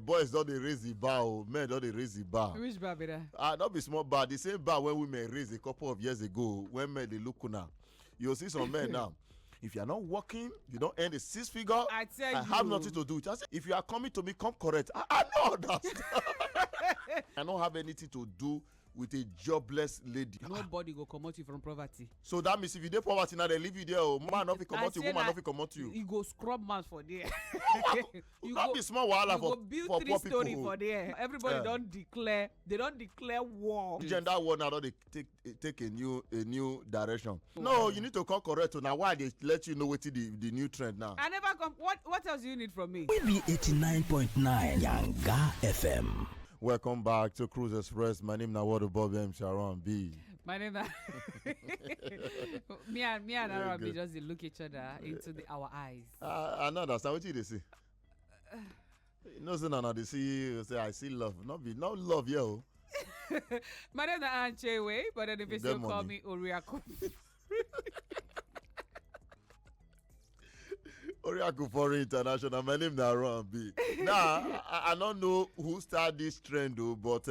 boys don't they raise the bar, men don't they raise the bar. Which bar be that? Not be small bar. The same bar when women raised a couple of years ago. When men they look now, you'll see some men now. If you are not working, you don't earn a 6 figure. I have nothing to do. Just if you are coming to me, come correct. I know that. I don't have anything to do with a jobless lady. Nobody go comot you from poverty. So that means if you dey poverty now, they leave you there. Oh, man, not come out you. Woman, not come out you. You go scrub man for there. You go be small wahala for build for 3 poor story people. for there. Everybody don't declare. They don't declare war. Gender war now they take a new direction. No, you need to come correct. So now why they let you know what the new trend now? I never come. What else do you need from me? We be 89.9 Yanga FM. Welcome back to Cruise Express. My name is Nawadu Bob M. Sharon B. My name is me and Aaron B just look each other into our eyes. I know that's what you say. No, say no, they see you say I see love. Not love, yo. My name is Anchewe, but then if you still call me Oriako. Oriaku Foreign International. My name is Aaron B. Now, I don't know who started this trend, though, but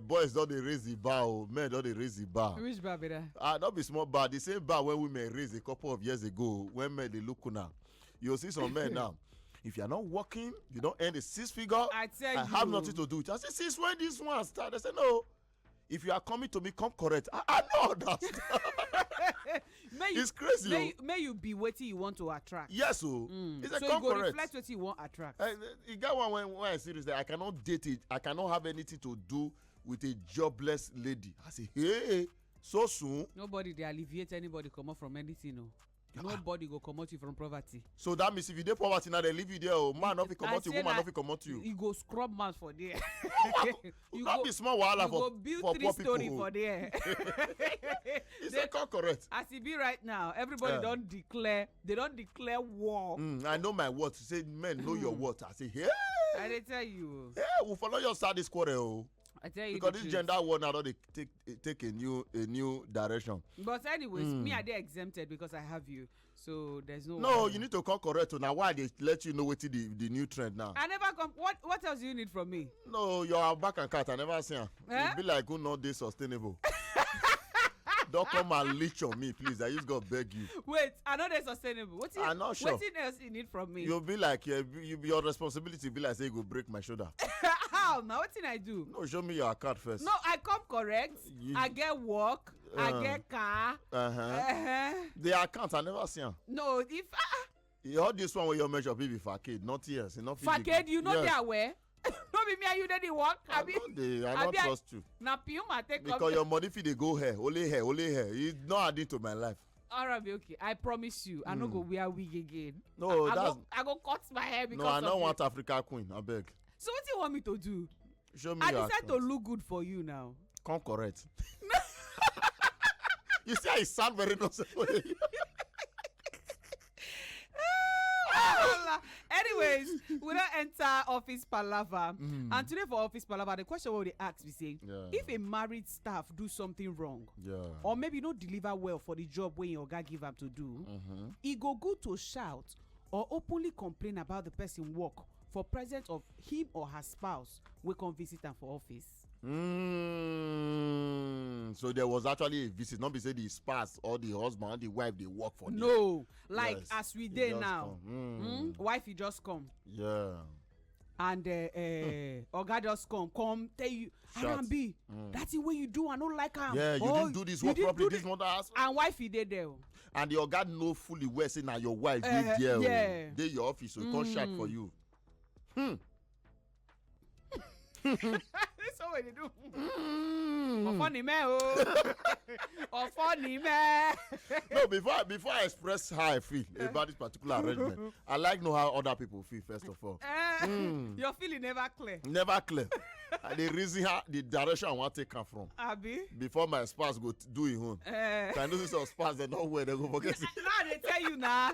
boys don't they raise the bar, men don't they raise the bar. Which bar be that? Not be small bar. The same bar when women raised a couple of years ago. When men they look now, you'll see some men now. If you are not working, you don't earn a 6 figure. I have nothing to do. I say, since when this one started? I say, no. If you are coming to me, come correct. I know that. It's crazy. May you be what you want to attract. Yes, so it's a so come you go correct. reflect what you want to attract. You got one when I see this, I cannot date it. I cannot have anything to do with a jobless lady. I say, hey, so soon. Nobody they alleviate anybody come up from anything, no. Nobody go come out you from poverty. So that means if you dey poverty now, they leave you there. Oh, man, not come out you. Woman, not come out you. You go scrub man for there. You not be small wahala for build for 3 poor story people. for there. It's a correct. As it be right now, everybody don't declare. They don't declare war. I know my words. Say men know your words. I say, hey. I dey tell you. Yeah, we'll follow your side this quarter. Oh. I tell you because this gender war now they take a new direction. But anyways, me I dey exempted because I have you, so there's no. No, you need to come correct. So now why they let you know what the new trend now? I never come. What else do you need from me? No, your back and cat. I never see her. It be like who not this sustainable. Don't come and leech on me, please. I just got beg you. Wait, I know they're sustainable. I'm not sure. What else you need from me? You'll be like, your responsibility be like, say, you go break my shoulder. How? Now, what thing I do? No, show me your account first. No, I come correct. I get work. I get car. The account, I never see her. No, if... You heard this one where your measure be facade, not years. Facade, you know they are where? No be me and you dey work. I don't trust you. Na Puma take because your money fit dey go hair, only hair. It's not adding to my life. Alright, okay. I promise you, I no go wear wig again. No, I go cut my hair because. No, I don't want Africa queen. I beg. So what do you want me to do? Show me. I decide to look good for you now. Come correct. You see, I sound very nonsensical. Anyways, we don't enter office palaver. And today for office palaver, the question we ask we say, if a married staff do something wrong, or maybe not deliver well for the job when your guy give up to do, it go good to shout or openly complain about the person work for presence of him or her spouse we come visit them for office. So there was actually a visit, not be say the spouse or the husband or the wife they work for. No, like as we did now, wife you just come. Yeah. And Oga just come tell you, Arambi, that's the way you do. I don't like him. Yeah, you didn't do this work properly. This mother has. And wife he did there. And the Oga know fully well say now your wife did there. Yeah. They your office, so come shout for you. That's what they do. Funny man, funny man. No, before I express how I feel about this particular arrangement, I like know how other people feel first of all. Your feeling never clear. Never clear. The reason how the direction I want to come from. Abi. Before my spouse go do it home. I know some spouse they know where they go forget it. Now they tell you now.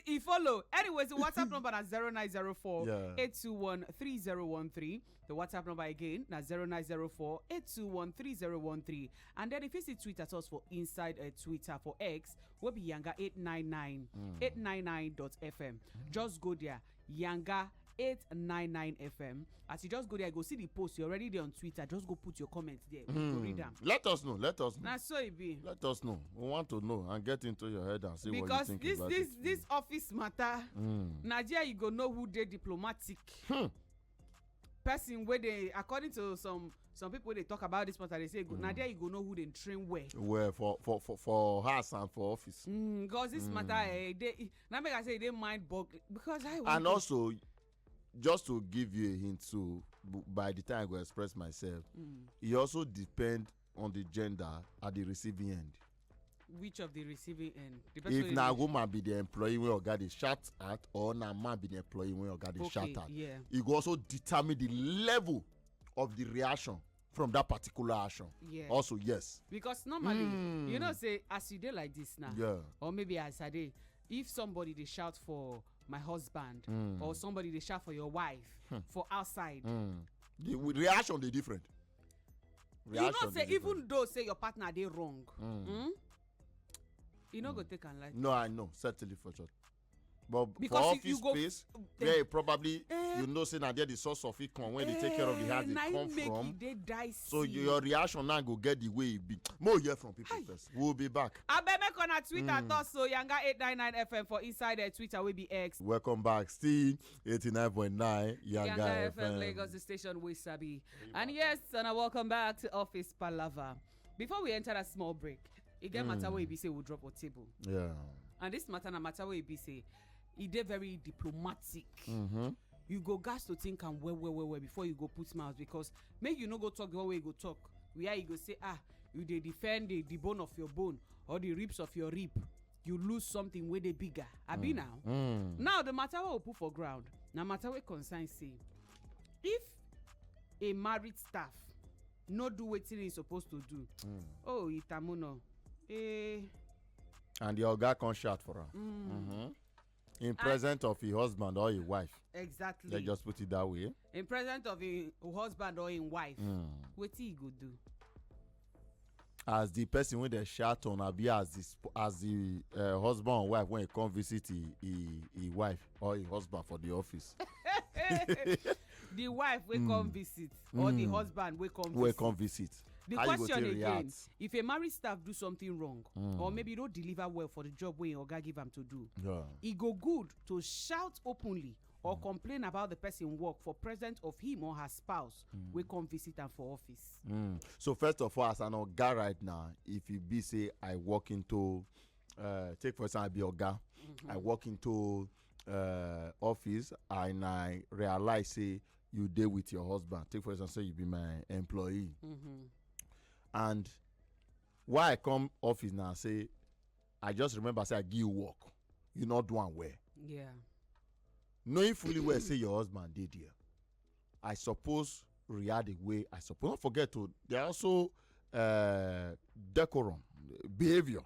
He follow. Anyways, the WhatsApp number is 0904 821 3013. The WhatsApp number again is 0904 821 3013. And then if you see tweet at us for inside Twitter for X, we'll be Yanga 899 899.fm. Just go there, Yanga 8899 FM. As you just go there, go see the post. You're already there on Twitter. Just go put your comments there. Go read them. Let us know. Now, so it be. Let us know. We want to know and get into your head and see what you think about it. Because this office matter, Nigeria, you go know who they diplomatic. Person where they, according to some people, they talk about this matter. They say Nigeria, you go know who they train where. Where for house and for office. Because this matter, they now make I say they mind bug because and also. Just to give you a hint, so by the time I go express myself, it also depends on the gender at the receiving end. Which of the receiving end? If na woman be the employee when you got the shout at, or na man be the employee when you got the shout at, it go also determine the level of the reaction from that particular action. Yeah. Also, yes. Because normally, you know, say as you do like this now, or maybe as I did, if somebody they shout for my husband or somebody they shout for your wife for outside, the reaction they different. Reaction you know say even though say your partner they wrong, you know go take and like. No, I know certainly for sure. But because for office space, where probably you know say that the source of it come when they take care of the house they come from. So your reaction now go get the way it be. More hear from people first. We'll be back. I bet make on a Twitter so Yanga 899 FM for inside the Twitter will be X. Welcome back, Steve 89.9 Yanga FM Lagos, the station we sabi. And yes, and welcome back to Office Palava. Before we enter a small break, again matter where be say we'll drop a table. Yeah. And this matter where be say. He did very diplomatic. You go gas to think and well before you go put mouth because make you no go talk the way you go talk. Where you go say you dey defend the bone of your bone or the ribs of your rib. You lose something way they bigger. Abi now. Now the matter we put for ground. Now matter we concern say if a married staff no do wetin he supposed to do. Oh itamuno. And the oga can shout for her. In presence of his husband or his wife. Exactly. Let's just put it that way. In presence of his husband or his wife. What he go do? As the person when they shout on abi as the husband or wife when he come visit his wife or his husband for the office. The wife will come visit or the husband will come visit. The how question again, if a married staff do something wrong or maybe don't deliver well for the job where oga give them to do, it go good to shout openly or complain about the person work for presence of him or her spouse will come visit them for office. So first of all, as an oga right now, if you be say I walk into take for example I be oga, I walk into office and I realize say you dey with your husband. Take for example say you be my employee. And why I come office now say I just remember say I give you work, you not do one well. Yeah. Knowing fully well say your husband did here, I suppose react the way I suppose. Don't forget to there also decorum behavior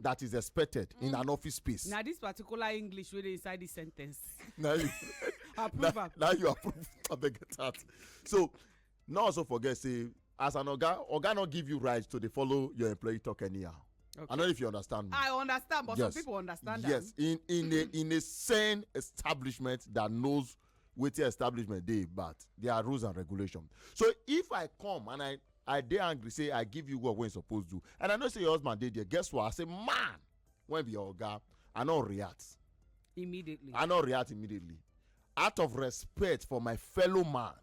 that is expected in an office space. Now this particular English really inside this sentence. Now you approve. Now you approve. I beg that. So now also forget say. As an oga not give you rights to follow your employee talk anyhow. Okay. I don't know if you understand me. I understand, but some people understand that. Yes, in a sane establishment that knows what your establishment dey, but there are rules and regulations. So if I come and I dey angry, say I give you what we're supposed to do, and I know say your husband did there, guess what? I say, man, when be your oga, I not react. Immediately. I not react immediately. Out of respect for my fellow man,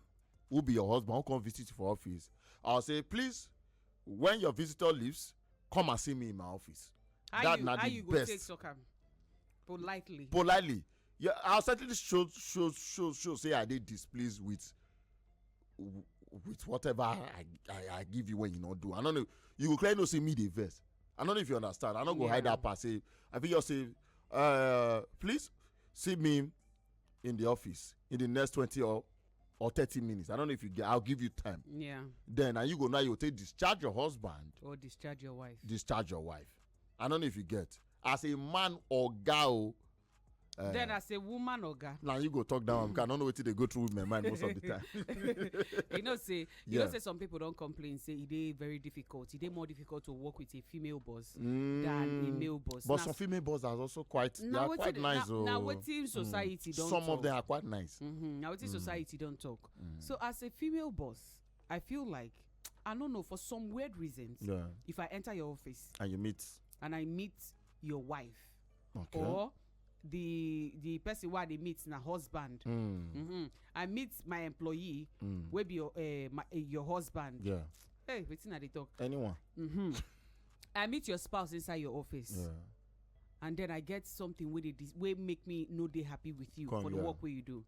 who be your husband, who come visit you for office, I'll say, please, when your visitor leaves, come and see me in my office. How you go take soccer? Politely. Yeah, I'll certainly show say I did displeased with whatever I give you when you not do. I don't know. You go clearly see me the verse. I don't know if you understand. I don't go hide that part. Say, I think you'll say, please see me in the office in the next 20 or 30 minutes. I don't know if you get. I'll give you time. Yeah. Then and you go now. You take discharge your husband or discharge your wife. Discharge your wife. I don't know if you get. As a man or girl, Then as a woman, Oga. Now you go talk down. I don't know what they go through with my mind most of the time. you know, say some people don't complain. Say it is very difficult. It is more difficult to work with a female boss than a male boss. But some female boss are also quite. They are quite nice. Now, what in society don't some talk. of them are quite nice. Now, what in society don't talk. So as a female boss, I feel like I don't know for some weird reasons. Yeah. If I enter your office And you meet. and I meet your wife, Okay. or the person where they meet na husband. I meet my employee, will be your husband. Yeah. Hey, wetin I dey talk? Anyone. I meet your spouse inside your office. Yeah. And then I get something wey make me no dey happy with you for the work wey you do.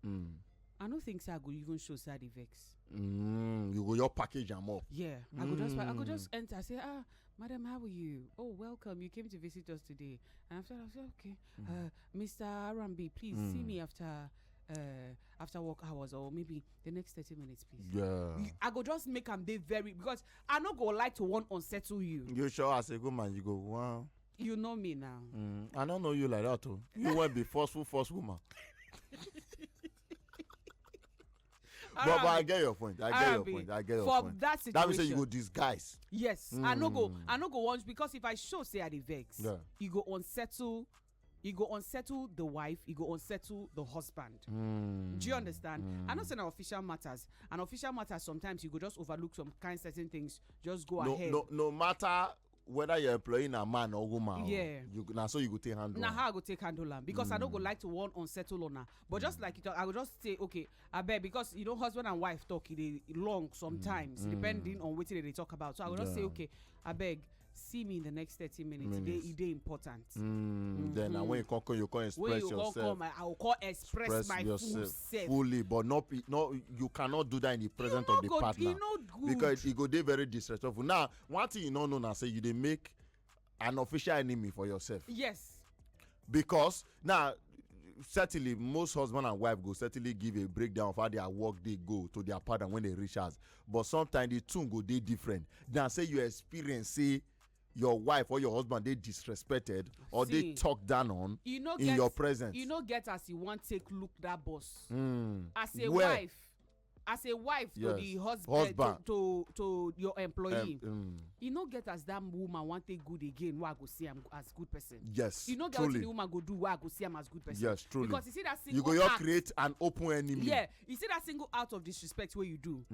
I don't think I go even show side effects. You go your package and more. Yeah, I could just enter. I say, madam, how are you? Oh, welcome. You came to visit us today. And after I said, okay, Mr. Arambi, please see me after work hours, or maybe the next 30 minutes, please. Yeah. I go just make them dey very, because I no go like to want unsettle you. You sure as a good man, you go, wow. You know me now. I don't know you like that too. You won't be forceful woman. But I get your point. I get your point. That situation. That means say you go disguise. Yes. I no go want, because if I show say I dey vex, you go unsettle the wife, you go unsettle the husband. Do you understand? I know say na official matters. And official matters, sometimes you go just overlook some kind certain things. Just go ahead. No matter whether you're employing a man or woman. Yeah. So you go take handle. Now how I go take handle am, because I don't go like to want unsettle on her. But just like it, I would just say, okay, I bet, because you know husband and wife talk it long sometimes, depending on what they talk about. So I would just say, okay, I beg, see me in the next 30 minutes. It is important. Then when you come, you can express yourself. I will call express my full self. Fully, but you cannot do that in the presence of the partner. Because it go dey very disrespectful. Now, one thing you don't know now, say you dey make an official enemy for yourself. Yes. Because now, certainly most husband and wife go certainly give a breakdown of how their work they go to their partner when they reach us. But sometimes the tune go dey different. Then say you experience, say your wife or your husband they disrespected or they talk down on in your presence. You know, get as you want take look that boss. As a wife to the husband. To your employee. You know, get as that woman want take good again, why I go see him as good person. Yes. You know, get what the woman go do, why I go see him as good person. Yes, truly. Because you see that single you go create an open enemy. Yeah, you see that single out of disrespect where you do.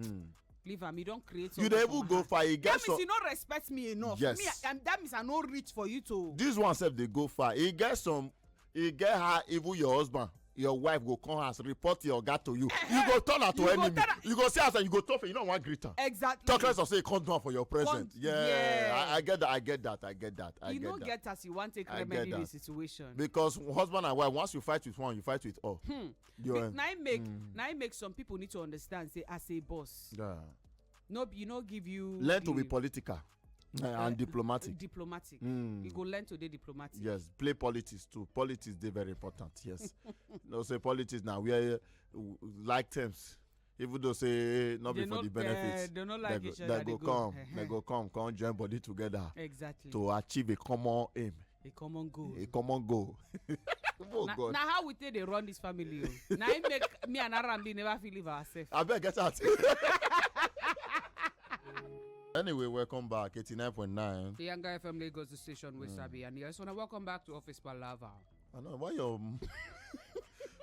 Leave am, you don't create. You never go far. That means you don't respect me enough. Yes. That means I no reach for you to. This one self they go far. He get her, even your husband, your wife go come house, report your guy to you. You go turn her to enemy. You go see us and you go talk. You don't want greet her. Exactly. Talk less of say come down for your present. I get that. You don't get us. You want to take remedy the situation. Because husband and wife, once you fight with one, you fight with all. Now make some people need to understand. Say as a boss. Yeah. No, give you. Learn to be political. And diplomatic. You go learn to be diplomatic. Yes, play politics too. Politics they very important. Yes. No say politics now. We are like terms. Even though say not be for the benefits. They don't like each other. They go come join body together. Exactly. To achieve a common aim. A common goal. God. Now how we take they run this family? Now it make me and Arambi never feel live ourselves. I better get out. Anyway, welcome back. 89.9. The Younger FM Lagos station with Sabi. And yes, when I welcome back to Office Palava. I know why you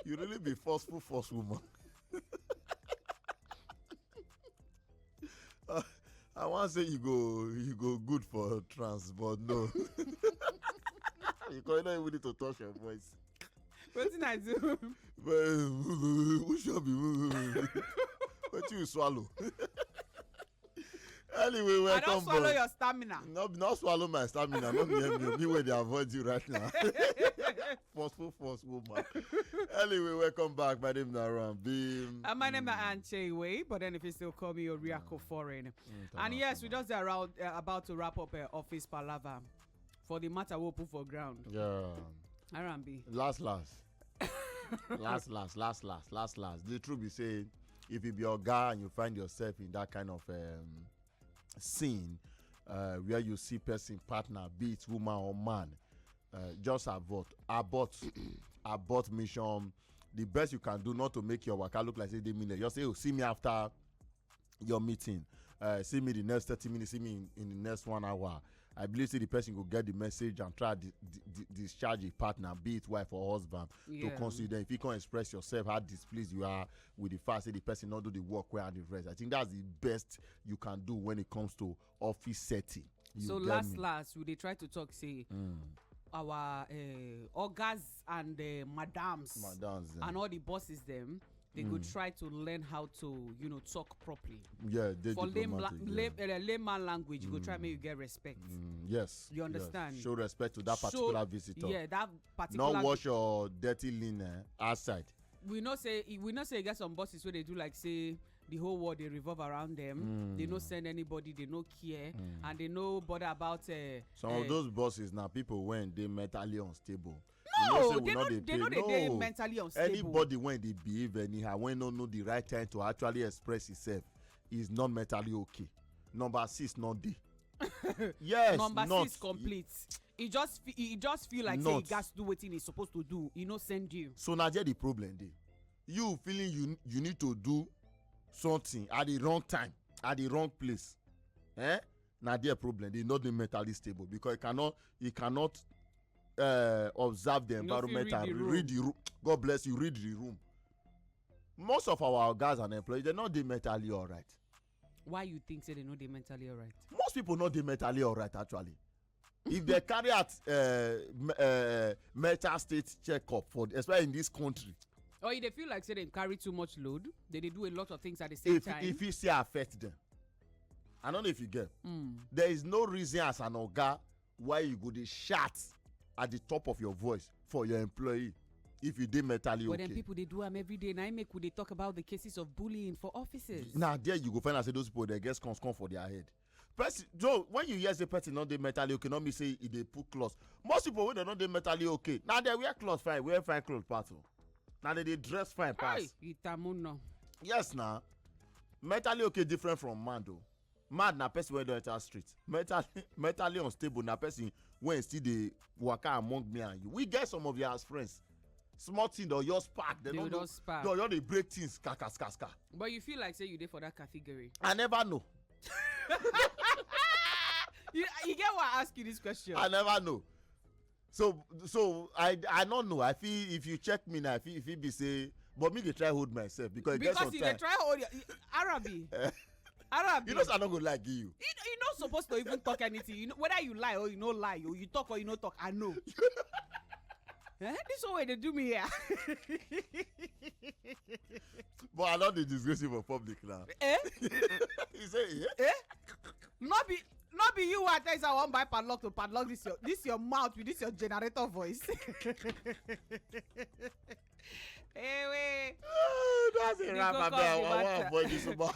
really be forceful woman. I want to say you go good for trans, but no. You don't even need to touch your voice. What did I do? Who should be? What you swallow? Anyway, welcome. I don't swallow your stamina. Not swallow my stamina. Not me where they avoid you right now. Forceful woman. Anyway, welcome back. My name is Naram Beam. My name is Anche Way, but then if you still call me Oriako Foreign. And yes, we just about to wrap up Office Palava for the matter we'll put for ground. Yeah. Arambi. Last. The truth is saying, if you be a guy and you find yourself in that kind of scene where you see person partner, be it woman or man, just abort abort mission. The best you can do not to make your waka look like say they mean it. Just say, oh, see me after your meeting. See me the next 30 minutes. See me in the next 1 hour. I believe the person will get the message and try to discharge a partner, be it wife or husband, to consider. If you can express yourself how displeased you are with the fact that the person not do the work where and the rest. I think that's the best you can do when it comes to office setting. So last, we try to talk, say, our ogas and madams and all the bosses them. They could try to learn how to, talk properly. Yeah, for layman language, you go try make you get respect. Yes. You understand? Yes. Show respect to that particular visitor. Yeah, that particular. Not wash your dirty linen outside. We not say you get some bosses where they do like say the whole world they revolve around them. They no send anybody, they no care, and they no bother about. Some of those bosses now people when they mentally unstable. No, they know they mentally unstable. Anybody when they behave anyhow, when don't know the right time to actually express himself, is not mentally okay. Number 6 not day. Yes, number 6 complete. He just feel like say he got to do what he's supposed to do. He no send you. So now the problem dey. You feeling you need to do something at the wrong time, at the wrong place. Now their problem. They not mentally stable because he cannot observe the environment and read the room. God bless you, read the room. Most of our guys and employees, they're not mentally all right. Why you think say they know they mentally all right? Most people not mentally all right actually. If they carry out mental state checkup for, especially in this country. Or if they feel like say they carry too much load, they do a lot of things at the same time. If it say affect them, I don't know if you get. There is no reason as an oga why you go dey shout at the top of your voice for your employee if you dey mentally okay. But then people they do them every day. Now make they talk about the cases of bullying for officers. Now there you go find out say those people they get come for their head. Person, Joe, when you hear the person not dey mentally okay, not me say they put clothes. Most people when they not dey mentally okay, now they wear clothes fine, wear fine clothes part. Now they dress fine pass. Yes, now mentally okay different from man though. Mad na person wey don enter street. Mentally unstable na person when still dey waka among me and you. We get some of your friends. Small thing or your spark. They don't spark. They break things. Ska. But you feel like say you dey for that category. I never know. you get why I ask you this question? I never know. So I don't know. I feel if you check me now, if it be say, but me dey try hold myself because you dey try hold your Arabi. Arabi. You know I don't go like you. You're not supposed to even talk anything. You know whether you lie or you no lie, or you talk or you no talk. I know. This is way they do me here. But I don't dey disgrace you for public now. You say Not be you who tell I want buy padlock to padlock this your mouth with this your generator voice. Hey, wait. That's a wrap. I want to avoid this about.